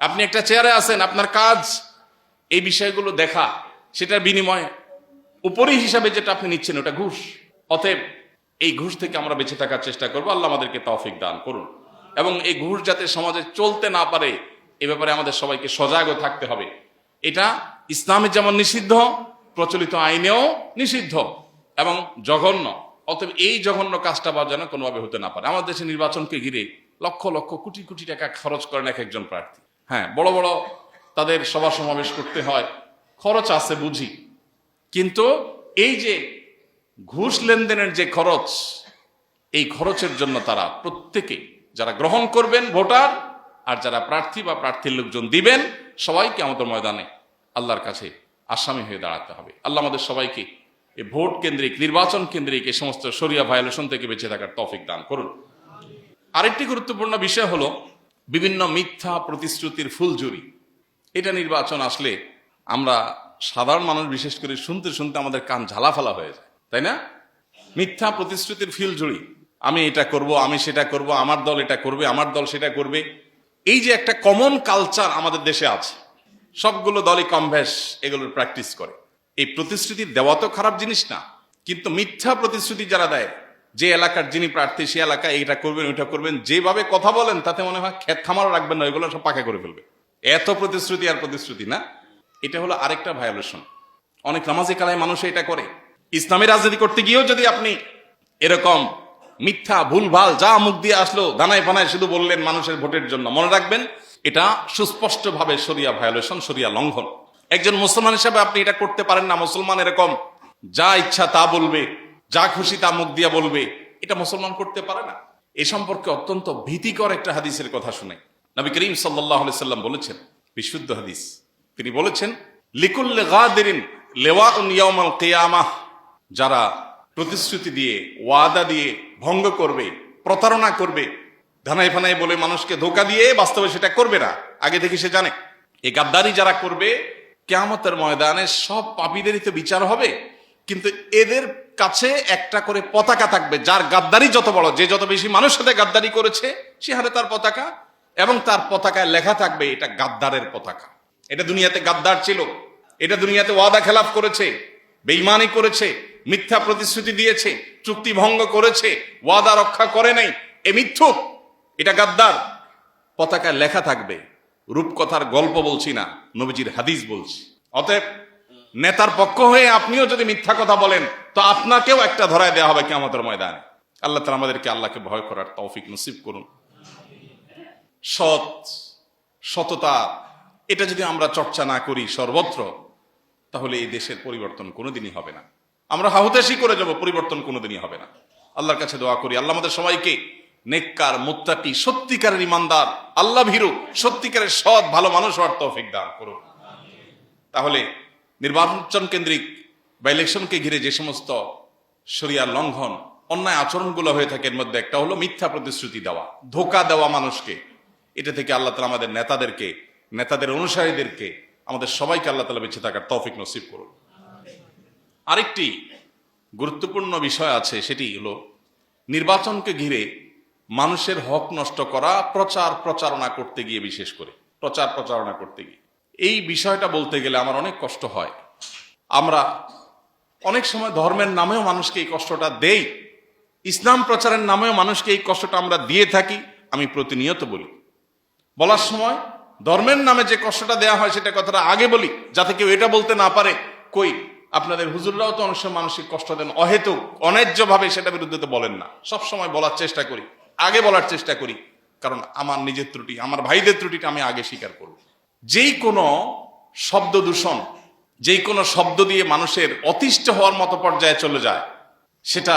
আপনি একটা চেয়ারে আছেন, আপনার কাজ এই বিষয়গুলো দেখা, সেটার বিনিময়ে উপরি হিসাবে যেটা আপনি নিচ্ছেন ওটা ঘুষ। অতএব এই ঘুষ থেকে আমরা বেঁচে থাকার চেষ্টা করবো। আল্লাহ আমাদেরকে তৌফিক দান করুন। এবং এই ঘুষ যাতে সমাজে চলতে না পারে, এ ব্যাপারে আমাদের সবাইকে সজাগও থাকতে হবে। এটা ইসলামে যেমন নিষিদ্ধ, প্রচলিত আইনেও নিষিদ্ধ এবং জঘন্য। অতএব এই জঘন্য কাজটা বা যেন কোনোভাবে হতে না পারে। আমাদের দেশে নির্বাচনকে ঘিরে লক্ষ লক্ষ কোটি কোটি টাকা খরচ করেন এক একজন প্রার্থী। হ্যাঁ, বড় বড় তাদের সভা সমাবেশ করতে হয়, খরচ আছে বুঝি, কিন্তু এই যে ঘুষ লেনদেনের যে খরচ, এই খরচের জন্য তারা প্রত্যেকে, যারা গ্রহণ করবেন ভোটার আর যারা প্রার্থী বা প্রার্থীর লোকজন দিবেন, সবাইকে আমাদের ময়দানে আল্লাহর কাছে আসামি হয়ে দাঁড়াতে হবে। আল্লাহ আমাদের সবাইকে এই ভোট কেন্দ্রিক, নির্বাচন কেন্দ্রিক এই সমস্ত শরিয়া ভায়োলেশন থেকে বেঁচে থাকার তৌফিক দান করুন। আরেকটি গুরুত্বপূর্ণ বিষয় হলো বিভিন্ন মিথ্যা প্রতিশ্রুতির ফুলঝুরি। এটা নির্বাচন আসলে আমরা সাধারণ মানুষ বিশেষ করে শুনতে শুনতে আমাদের কান ঝালাফালা হয়ে যায়, তাই না? মিথ্যা প্রতিশ্রুতির ফুলঝুরি, আমি এটা করব, আমি সেটা করব, আমার দল এটা করবে, আমার দল সেটা করবে। এই যে একটা কমন কালচার আমাদের দেশে আছে, সবগুলো দলই কম বেশ এগুলোর প্র্যাকটিস করে। এই প্রতিশ্রুতি দেওয়া তো খারাপ জিনিস না, কিন্তু মিথ্যা প্রতিশ্রুতি যারা দেয়, যে এলাকার যিনি প্রার্থী সে এলাকায় এইটা করবেন ওইটা করবেন, যেভাবে কথা বলেন তাতে মনে হয় ক্ষেত খামারও রাখবেন না, ওইগুলো সব পাকা করে ফেলবে। এত প্রতিশ্রুতি আর প্রতিশ্রুতি না, এটা হলো আরেকটা ভায়োলেশন। অনেক নামাজি কালায় মানুষ এটা করে। ইসলামী রাজনীতি করতে গিয়েও যদি আপনি এরকম মিথ্যা ভুলভাল যা মুখ দিয়ে আসলো দানায় পানায় শুধু বললেন মানুষের ভোটের জন্য, মনে রাখবেন এটা সুস্পষ্টভাবে শরিয়া ভায়োলেশন, শরিয়া লঙ্ঘন। একজন মুসলমান হিসেবে আপনি এটা করতে পারেন না। মুসলমান এরকম যা ইচ্ছা তা বলবে, যা খুশি তা মুখ দিয়ে বলবে, এটা মুসলমান করতে পারে না। এ সম্পর্কে অত্যন্ত ভীতিকর একটা হাদিসের কথা শুনে নবী করিম সাল্লাল্লাহু আলাইহি সাল্লাম বলেছেন, বিশুদ্ধ হাদিস, তিনি বলেছেন, লিকুল্লি গাদিরিন লিওয়াউন ইয়াউমাল কিয়ামাহ। যারা প্রতিশ্রুতি দিয়ে, ওয়াদা দিয়ে ভঙ্গ করবে, প্রতারণা করবে, ধানাই ফানাই বলে মানুষকে ধোঁকা দিয়ে বাস্তবে সেটা করবে না, আগে থেকে সে জানে। এই গাদ্দারি যারা করবে, কিয়ামতের ময়দানে সব পাপীদেরই তো বিচার হবে, কিন্তু এদের কাছে একটা করে পতাকা থাকবে, যার গাদ্দারি যত বড়, যে যত বেশি মানুষের সাথে গাদ্দারি করেছে সে হাতে তার পতাকা, এবং তার পতাকায় লেখা থাকবে এটা গাদ্দারের পতাকা। এটা দুনিয়াতে গাদ্দার ছিল, এটা দুনিয়াতে ওয়াদা খেলাফ করেছে, বেঈমানি করেছে, মিথ্যা প্রতিশ্রুতি দিয়েছে, চুক্তি ভঙ্গ করেছে, ওয়াদা রক্ষা করে নাই, এ মিথ্যুক, এটা গাদ্দার। পতাকায় লেখা থাকবে। রূপকথার গল্প বলছি না, নবীজির হাদিস বলছি। অতএব নেতার পক্ষ হয়ে আপনিও যদি মিথ্যা কথা বলেন তো আপনাকেও একটা ধরায় দেওয়া হবে কিয়ামতের ময়দানে। আল্লাহ তাআলা আমাদেরকে আল্লাহকে ভয় করার তৌফিক নসিব করুন। সততা এটা যদি আমরা চর্চা না করি সর্বত্র, তাহলে এই দেশের পরিবর্তন কোনোদিনই হবে না। আমরা হাহুতাশি করে যাব, পরিবর্তন কোনোদিনই হবে না। আল্লাহর কাছে দোয়া করি, আল্লাহ আমাদের সবাইকে নেককার, মুত্তাকি, সত্যিকারের ইমানদার, আল্লাহ ভীরু, সত্যিকারের সৎ ভালো মানুষ হওয়ার তৌফিক দান করুন। তাহলে নির্বাচন কেন্দ্রিক বা ইলেকশনকে ঘিরে যে সমস্ত শরিয়ার লঙ্ঘন, অন্যায় আচরণগুলো হয়ে থাকে, এর মধ্যে একটা হলো মিথ্যা প্রতিশ্রুতি দেওয়া, ধোঁকা দেওয়া মানুষকে। এটা থেকে আল্লাহ তাআলা আমাদের নেতাদেরকে, নেতাদের অনুসারীদেরকে, আমাদের সবাইকে আল্লাহ তাআলা বেঁচে থাকার তৌফিক নসিব করুন। আরেকটি গুরুত্বপূর্ণ বিষয় আছে, সেটি হলো নির্বাচনকে ঘিরে মানুষের হক নষ্ট করা, প্রচারণা করতে গিয়ে, বিশেষ করে প্রচারণা করতে গিয়ে। এই বিষয়টা বলতে গেলে আমার অনেক কষ্ট হয়। আমরা অনেক সময় ধর্মের নামেও মানুষকে এই কষ্টটা দেই, ইসলাম প্রচারের নামেও মানুষকে এই কষ্টটা আমরা দিয়ে থাকি। আমি প্রতিনিয়ত বলি, বলার সময় ধর্মের নামে যে কষ্টটা দেওয়া হয় সেটা কথাটা আগে বলি, যাতে কেউ এটা বলতে না পারে, কই আপনাদের হুজুররাও তো অনেক সময় মানসিক কষ্ট দেন অহেতুক, অন্যায্যভাবে, সেটা বিরুদ্ধে তো বলেন না। সবসময় বলার চেষ্টা করি, আগে বলার চেষ্টা করি, কারণ আমার নিজের ত্রুটি, আমার ভাইদের ত্রুটিটা আমি আগে স্বীকার করব। যেই কোনো শব্দ দূষণ, যেই কোনো শব্দ দিয়ে মানুষের অতিষ্ঠ হওয়ার মতো পর্যায়ে চলে যায়, সেটা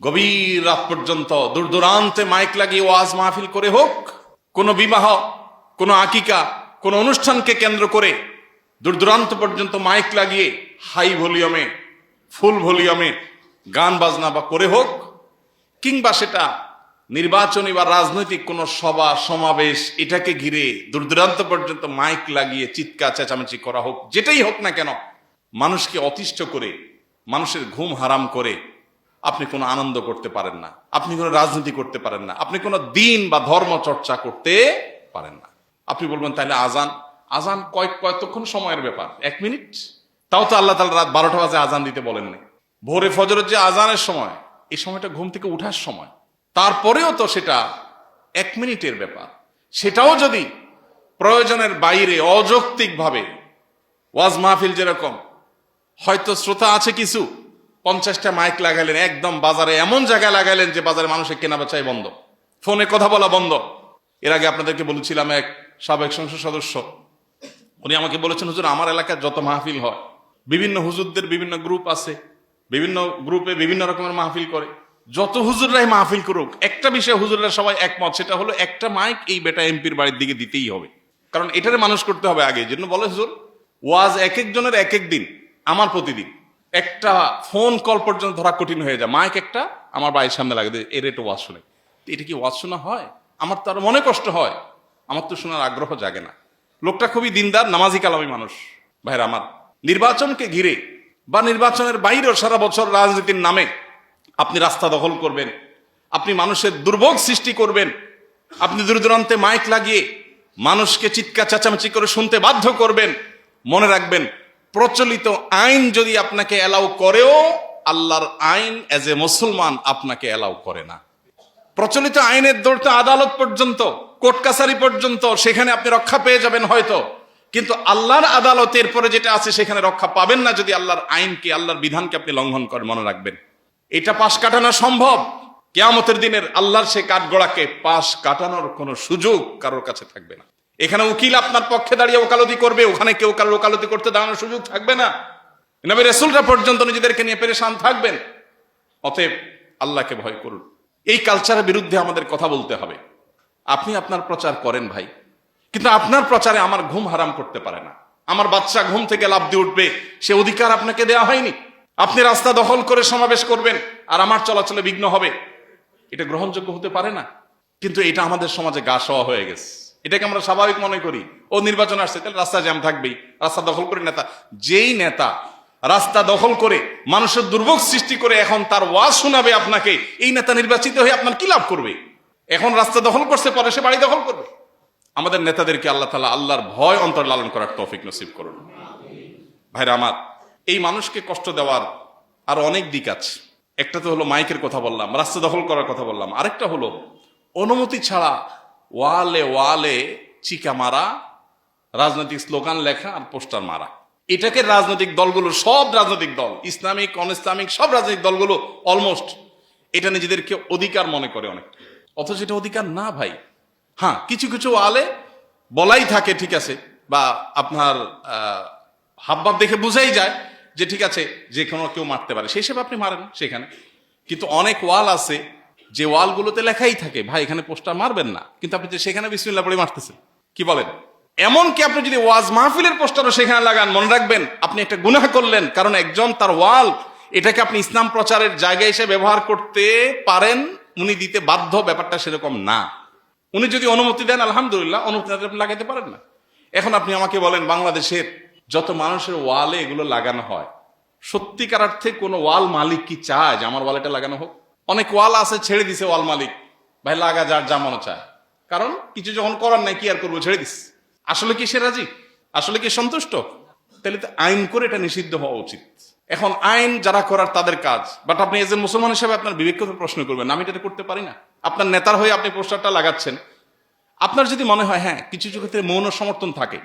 গভীর রাত পর্যন্ত দূর দূরান্তে মাইক লাগিয়ে ওয়াজ মাহফিল করে হোক, কোনো বিবাহ, কোনো আকিকা, কোনো অনুষ্ঠানকে কেন্দ্র করে দূর দূরান্ত পর্যন্ত মাইক লাগিয়ে হাই ভলিউমে, ফুল ভলিউমে গান বাজনা বা করে হোক, কিংবা সেটা নির্বাচনী বা রাজনৈতিক কোনো সভা সমাবেশ, এটাকে ঘিরে দূর দূরান্ত পর্যন্ত মাইক লাগিয়ে চিৎকার চেঁচামেচি করা হোক, যেটাই হোক না কেন, মানুষকে অতিষ্ঠ করে, মানুষের ঘুম হারাম করে আপনি কোনো আনন্দ করতে পারেন না, আপনি কোনো রাজনীতি করতে পারেন না, আপনি কোনো দিন বা ধর্ম চর্চা করতে পারেন না। আপনি বলবেন তাহলে আজান কতক্ষণ সময়ের ব্যাপার, 1 মিনিট? তাও তো আল্লাহ তাআলা রাত 12টা বাজে আজান দিতে বলেননি। ভোরে ফজরের যে আজানের সময়, এই সময়টা ঘুম থেকে উঠার সময়, তারপরেও তো সেটা 1 মিনিটের ব্যাপার। সেটাও যদি প্রয়োজনের বাইরে অযৌক্তিকভাবে ওয়াজ মাহফিল, যেরকম হয়তো শ্রোতা আছে কিছু, 50টা মাইক লাগাইলেন, একদম বাজারে এমন জায়গায় লাগাইলেন যে বাজারে মানুষের কেনা বেচাই বন্ধ, ফোনে কথা বলা বন্ধ। এর আগে আপনাদেরকে বলেছিলাম, এক সাবেক সংসদ সদস্য, উনি আমাকে বলেছেন, হুজুর আমার এলাকায় যত মাহফিল হয়, বিভিন্ন হুজুরদের বিভিন্ন গ্রুপ আছে, বিভিন্ন গ্রুপে বিভিন্ন রকমের মাহফিল করে, যত হুজুররাই মাহফিল করুক, একটা বিষয়ে হুজুররা সবাই একমত, সেটা হলো একটা মাইক এই বেটা এমপির বাড়ির দিকে দিতেই হবে, কারণ এটারে মানুষ করতে হবে আগে। এই জন্য বলে হুজুর, ওয়াজ এক একজনের এক এক দিন, আমার প্রতিদিন একটা ফোন কল পর্যন্ত ধরা কঠিন হয়ে যায়, মাইক একটা আমার বাড়ির সামনে লাগে, এর একটু ওয়াজ শুনে। এটা কি ওয়াজ শোনা হয়? আমার তো আরো মনে কষ্ট হয়, আমার তো শোনার আগ্রহ জাগে না। লোকটা খুবই দিনদার, নামাজি কালামি মানুষ। ভাইরা আমার, নির্বাচনকে ঘিরে বা নির্বাচনের বাইরেও সারা বছর রাজনীতির নামে আপনি রাস্তা দখল করবেন, আপনি মানুষের দুর্ভোগ সৃষ্টি করবেন, আপনি দূর দূরান্তে মাইক লাগিয়ে মানুষকে চিৎকার চেঁচামেচি করে শুনতে বাধ্য করবেন। মনে রাখবেন, প্রচলিত আইন যদি আপনাকে অ্যালাউ করেও, আল্লাহর আইন এজ এ মুসলমান আপনাকে অ্যালাউ করে না। প্রচলিত আইনের দৌড়তে আদালত পর্যন্ত, কোর্ট কাছারি পর্যন্ত, সেখানে আপনি রক্ষা পেয়ে যাবেন হয়তো, কিন্তু আল্লাহর আদালতের পরে যেটা আছে সেখানে রক্ষা পাবেন না যদি আল্লাহর আইনকে, আল্লাহর বিধানকে আপনি লঙ্ঘন করেন। মনে রাখবেন, এটা পাশ কাটানো সম্ভব, কিয়ামতের দিনের আল্লাহর সে কাঠগড়াকে পাশ কাটানোর কোনো সুযোগ কারোর কাছে থাকবে না। এখানে উকিল আপনার পক্ষে দাঁড়িয়ে ওকালতি করবে, ওখানে কেউ কারোর ওকালতি করতে দাঁড়ানোর সুযোগ থাকবে না। নবী রাসূলরা পর্যন্ত নিজেদেরকে নিয়ে পেরেশান থাকবেন। অতএব আল্লাহকে ভয় করুন। এই কালচারের বিরুদ্ধে আমাদের কথা বলতে হবে। আপনি আপনার প্রচার করেন ভাই, কিন্তু আপনার প্রচারে আমার ঘুম হারাম করতে পারে না, আমার বাচ্চা ঘুম থেকে লাফ দিয়ে উঠবে, সে অধিকার আপনাকে দেওয়া হয়নি। আপনি রাস্তা দখল করে সমাবেশ করবেন আর আমার চলাচলে বিঘ্ন হবে, এটা গ্রহণযোগ্য হতে পারে না। কিন্তু এটা আমাদের সমাজে গা সওয়া হয়ে গেছে, এটাকে আমরা স্বাভাবিক মনে করি। ও নির্বাচন আসছে, তাহলে রাস্তা জ্যাম থাকবেই, রাস্তা দখল করে নেতা। যেই নেতা রাস্তা দখল করে মানুষের দুর্ভোগ সৃষ্টি করে এখন তার ওয়াজ শোনাবে আপনাকে, এই নেতা নির্বাচিত হয়ে আপনার কি লাভ করবে? এখন রাস্তা দখল করছে, পরে সে বাড়ি দখল করবে। আমাদের নেতাদেরকে আল্লাহ তাআলা আল্লাহর ভয় অন্তর লালন করার তৌফিক নসিব করুন। ভাইরা আমার, এই মানুষকে কষ্ট দেওয়ার আর অনেক দিক আছে। একটা তো হলো মাইকের কথা বললাম, রাস্তা দখল করার কথা বললাম, আরেকটা হলো অনুমতি ছাড়া ওয়ালে ওয়ালে চিকা মারা, রাজনৈতিক স্লোগান লেখা আর পোস্টার মারা। এটাকে রাজনৈতিক দলগুলো, সব রাজনৈতিক দল, ইসলামিক অন ইসলামিক সব রাজনৈতিক দলগুলো অলমোস্ট এটা নিজেদেরকে অধিকার মনে করে অনেকটা, অথচ এটা অধিকার না ভাই। হ্যাঁ, কিছু কিছু আলে বলাই থাকে, ঠিক আছে, বা আপনার হাবভাব দেখে বুঝাই যায় যে ঠিক আছে, যে কোনো কেউ মারতে পারে, সেই হিসেবে আপনি মারেন সেখানে। কিন্তু অনেক ওয়াল আছে যে ওয়ালগুলোতে লেখাই থাকে ভাই এখানে পোস্টার মারবেন না, কিন্তু আপনি যে সেখানে বিসমিল্লাহ পড়ে মারতেছেন, কি বলেন? এমনকি আপনি যদি ওয়াজ মাহফিলের পোস্টারও সেখানে লাগান, মনে রাখবেন আপনি একটা গুনাহ করলেন, কারণ একজন তার ওয়াল এটাকে আপনি ইসলাম প্রচারের জায়গা হিসেবে ব্যবহার করতে পারেন, উনি দিতে বাধ্য, ব্যাপারটা সেরকম না। উনি যদি অনুমতি দেন আলহামদুলিল্লাহ, অনুমতি আপনি লাগাইতে পারেন না। এখন আপনি আমাকে বলেন বাংলাদেশের যত মানুষের ওয়ালে এগুলো লাগানো হয়, সত্যিকার অর্থে কোন ওয়াল মালিক কি চায় যে আমার ওয়াল এটা লাগানো হোক? অনেক ওয়াল আছে ছেড়ে দিছে ওয়াল মালিক, ভাই লাগা যার যা মনে চায়, কারণ কিছু যখন করার নাই কি আর করবো, ছেড়ে দিস। আসলে কি সে রাজি? আসলে কি সন্তুষ্ট? তাহলে তো আইন করে এটা নিষিদ্ধ হওয়া উচিত। এখন আইন যারা করার তাদের কাজ, বাট আপনি এজ এ মুসলমান হিসেবে আপনার বিবেককে প্রশ্ন করবেন, আমি এটা করতে পারি না। আপনার নেতার হয়ে আপনি পোস্টারটা লাগাচ্ছেন, আপনার যদি মনে হয় হ্যাঁ কিছু কিছু ক্ষেত্রে মৌন সমর্থন থাকে,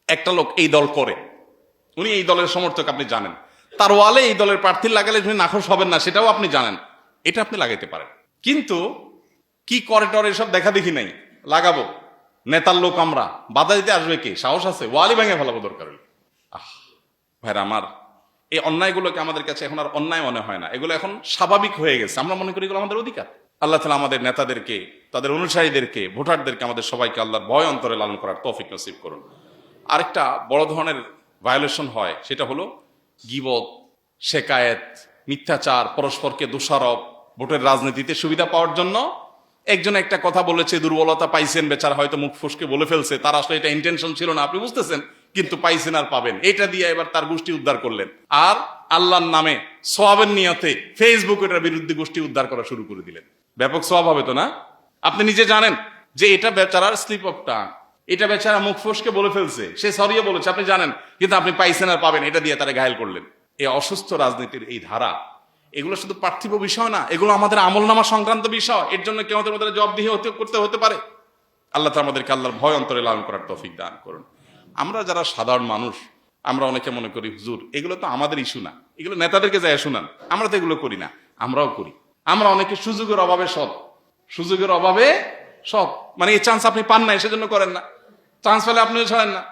একটা লোক এই দল করে, উনি এই দলের সমর্থক, আপনি জানেন তার ওয়ালে এই দলের প্রার্থী লাগালে উনি নাখোশ হবেন না, সেটাও আপনি জানেন, এটা আপনি লাগাইতে পারেন। কিন্তু কি করে টরে এসব দেখা দেখি নাই, লাগাবো নেতার লোক আমরা, বাধা দিতে আসবে কে? সাহস আছে? ওয়ালি ভেঙে ফেলাবো দরকার হলে। ভাইরা আমার, এই অন্যায়গুলোকে আমাদের কাছে এখন আর অন্যায় মনে হয় না, এগুলো এখন স্বাভাবিক হয়ে গেছে। আমরা মনে করি এগুলো আমাদের অধিকার। আল্লাহ তাআলা আমাদের নেতাদেরকে, তাদের অনুসারীদেরকে, ভোটারদেরকে, আমাদের সবাইকে আল্লাহর ভয় অন্তরে লালন করার তৌফিক নসিব করুন। আরেকটা বড় ধরনের ভায়োলেশন হয়, সেটা হলো গীবত, শেকায়েত, মিথ্যাচার, পরস্পরকে দোষারোপ। ভোটের রাজনীতিতে সুবিধা পাওয়ার জন্য একজন একটা কথা বলেছে, দুর্বলতা পাইছেন, বেচারা হয়তো মুখ ফসকে বলে ফেলছে, তার আসলে এটা ইন্টেনশন ছিল না, আপনি বুঝতেছেন, কিন্তু পাইছেন আর পাবেন, এটা দিয়ে এবার তার গোষ্ঠী উদ্ধার করলেন। আর আল্লাহর নামে সওয়াবের নিয়তে ফেসবুক এটার বিরুদ্ধে গোষ্ঠী উদ্ধার করা শুরু করে দিলেন। ব্যাপক সওয়াব হবে তো না? আপনি নিজে জানেন যে এটা বেচারার স্লিপ অফ টাং, এটা বেচারা মুখ ফসকে বলে ফেলছে, সে সরিয়ে বলেছে, আপনি জানেন, কিন্তু আপনি পাইছেন আর পাবেন, এটা দিয়ে তারা ঘায়েল করলেন। এই অসুস্থ রাজনীতির এই ধারা, এগুলো শুধু পার্থিব বিষয় না, এগুলো আমাদের আমলনামা সংক্রান্ত বিষয়। এর জন্য কেউ আমাদের মধ্যে জবাবদিহি করতে পারে। আল্লাহ তাআলা আমাদেরকে আল্লাহর ভয় অন্তরে লালন করার তৌফিক দান করুন। আমরা যারা সাধারণ মানুষ, আমরা অনেকে মনে করি হুজুর এগুলো তো আমাদের ইস্যু না, এগুলো নেতাদেরকে যায় শুনান, আমরা তো এগুলো করি না। আমরাও করি। আমরা অনেকে সুযোগের অভাবে সৎ, সুযোগের অভাবে সৎ, মানে এই চান্স আপনি পান না সেজন্য করেন না, চান্স পেলে আপনিও ছাড়েন না।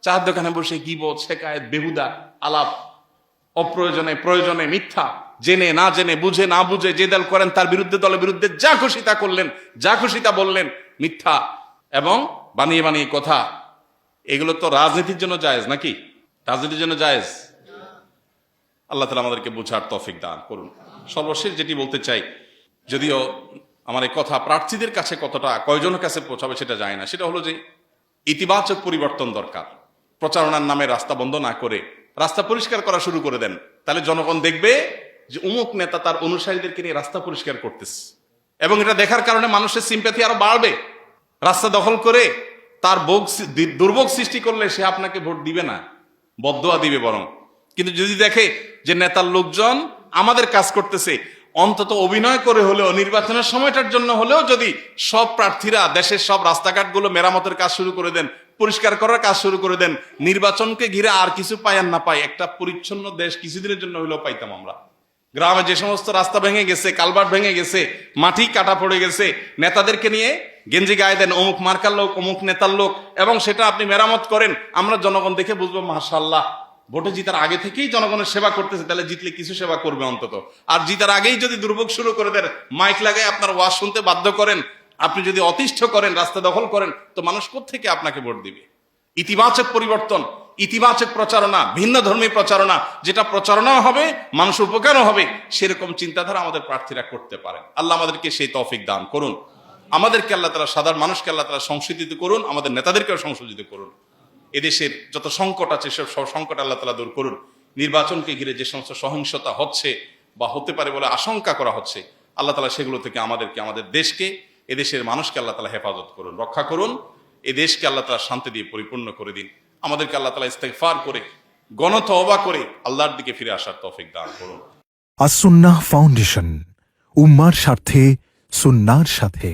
চায়ের দোকানে বসে গীবত, শেকায়েত, বেহুদা আলাপ, অপ্রয়োজনে প্রয়োজনে মিথ্যা, জেনে না জেনে, বুঝে না বুঝে যে দল করেন তার বিরুদ্ধে, দলের বিরুদ্ধে যা খুশি তা করলেন, যা খুশি তা বললেন, মিথ্যা এবং বানিয়ে বানিয়ে কথা। এগুলো তো রাজনীতির জন্য জায়েজ নাকি? রাজনীতির জন্য জায়েজ? আল্লাহ তাআলা আমাদেরকে বোঝার তৌফিক দান করুন। সর্বশেষ যেটি বলতে চাই, যদিও আমার এই কথা প্রার্থীদের কাছে কতটা, কয়জনের কাছে পৌঁছাবে সেটা যায় না, সেটা হলো যে ইতিবাচক পরিবর্তন দরকার। প্রচারণার নামে রাস্তা বন্ধ না করে রাস্তা পরিষ্কার করা শুরু করে দেন, তাহলে জনগণ দেখবে যে অমুক নেতা তার অনুসারীদেরকে নিয়ে রাস্তা পরিষ্কার করতেছে, এবং এটা দেখার কারণে মানুষের সিম্প্যাথি আরো বাড়বে। রাস্তা দখল করে তার দুর্ভোগ সৃষ্টি করলে সে আপনাকে ভোট দিবে না, বদদোয়া দিবে বরং। কিন্তু যদি দেখে যে নেতার লোকজন আমাদের কাজ করতেছে, অন্তত অভিনয় করে হলেও, নির্বাচনের সময়টার জন্য হলেও যদি সব প্রার্থীরা দেশের সব রাস্তাঘাটগুলো মেরামতের কাজ শুরু করে দেন, পরিষ্কার করার কাজ শুরু করে দেন, নির্বাচনকে ঘিরে আর কিছু পাই আর না পাই, একটা পরিচ্ছন্ন দেশ কিছুদিনের জন্য হলেও পাইতাম আমরা। গ্রামে যে সমস্ত রাস্তা ভেঙে গেছে, কালভার্ট ভেঙে গেছে, মাটি কাটা পড়ে গেছে, নেতাদেরকে নিয়ে গেঞ্জি গায়ে দেন, অমুক মার্কার লোক, অমুক নেতার লোক, এবং সেটা আপনি মেরামত করেন, আমরা জনগণ দেখে বুঝবো মাশাআল্লাহ, ভোটে জিতার আগে থেকেই জনগণের সেবা করতেছে, তাহলে জিতলে কিছু সেবা করবে অন্তত। আর জিতার আগেই যদি দুর্ভোগ শুরু করে দেন, মাইক লাগায় আপনার ওয়াজ শুনতে বাধ্য করেন, আপনি যদি অতিষ্ঠ করেন, রাস্তা দখল করেন, তো মানুষ কোত্থেকে আপনাকে ভোট দিবে? ইতিবাচক পরিবর্তন, ইতিবাচক প্রচারণা, ভিন্ন ধর্মী প্রচারণা, যেটা প্রচারণাও হবে, মানুষ উপকারও হবে, সেরকম চিন্তাধারা আমাদের প্রার্থীরা করতে পারেন। আল্লাহ আমাদেরকে সেই তৌফিক দান করুন। আমাদেরকে আল্লাহ তাআলা, সাধারণ মানুষকে আল্লাহ তাআলা সংশোধিত করুন, আমাদের নেতাদেরকেও সংশোধিত করুন। এদেশের যত সংকট আছে সব সংকট আল্লাহ তাআলা দূর করুন। নির্বাচনকে ঘিরে যে সমস্ত সহিংসতা হচ্ছে বা হতে পারে বলে আশঙ্কা করা হচ্ছে, আল্লাহ তাআলা সেগুলো থেকে আমাদেরকে, আমাদের দেশকে, এদেশের মানুষকে আল্লাহ তাআলা হেফাজত করুন, রক্ষা করুন। এই দেশকে আল্লাহ তাআলা শান্তি দিয়ে পরিপূর্ণ করে দিন। আমাদেরকে আল্লাহ তাআলা ইস্তেগফার করে, গণতওবা করে আল্লাহর দিকে ফিরে আসার তৌফিক দান করুন। আস-সুন্নাহ ফাউন্ডেশন, উম্মার স্বার্থে, সুন্নাহর সাথে।